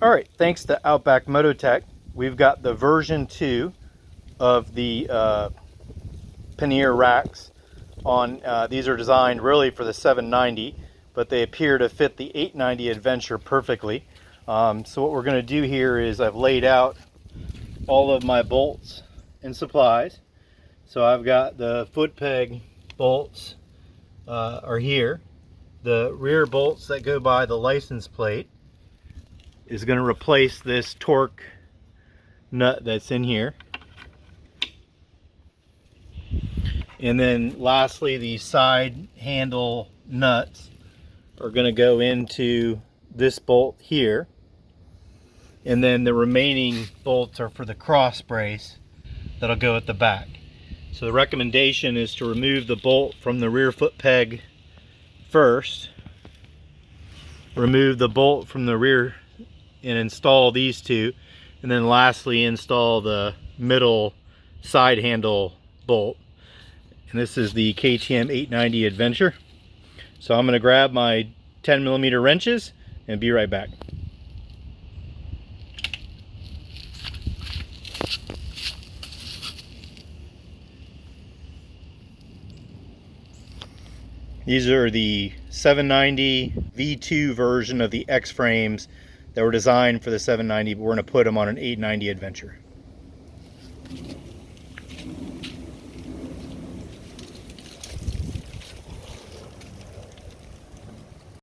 All right, thanks to Outback Motortek, we've got the version 2 of the Pannier racks on. These are designed really for the 790, but they appear to fit the 890 Adventure perfectly. So what we're going to do here is I've laid out all of my bolts and supplies. So I've got the foot peg bolts are here. The rear bolts that go by the license plate is going to replace this torque nut that's in here. And then lastly, the side handle nuts are going to go into this bolt here. And then the remaining bolts are for the cross brace that'll go at the back. So the recommendation is to remove the bolt from the rear foot peg first, remove the bolt from the rear and install these two, and then lastly install the middle side handle bolt. And this is the KTM 890 Adventure. So I'm going to grab my 10mm wrenches and be right back. These are the 790 V2 version of the X frames that were designed for the 790, but we're going to put them on an 890 Adventure.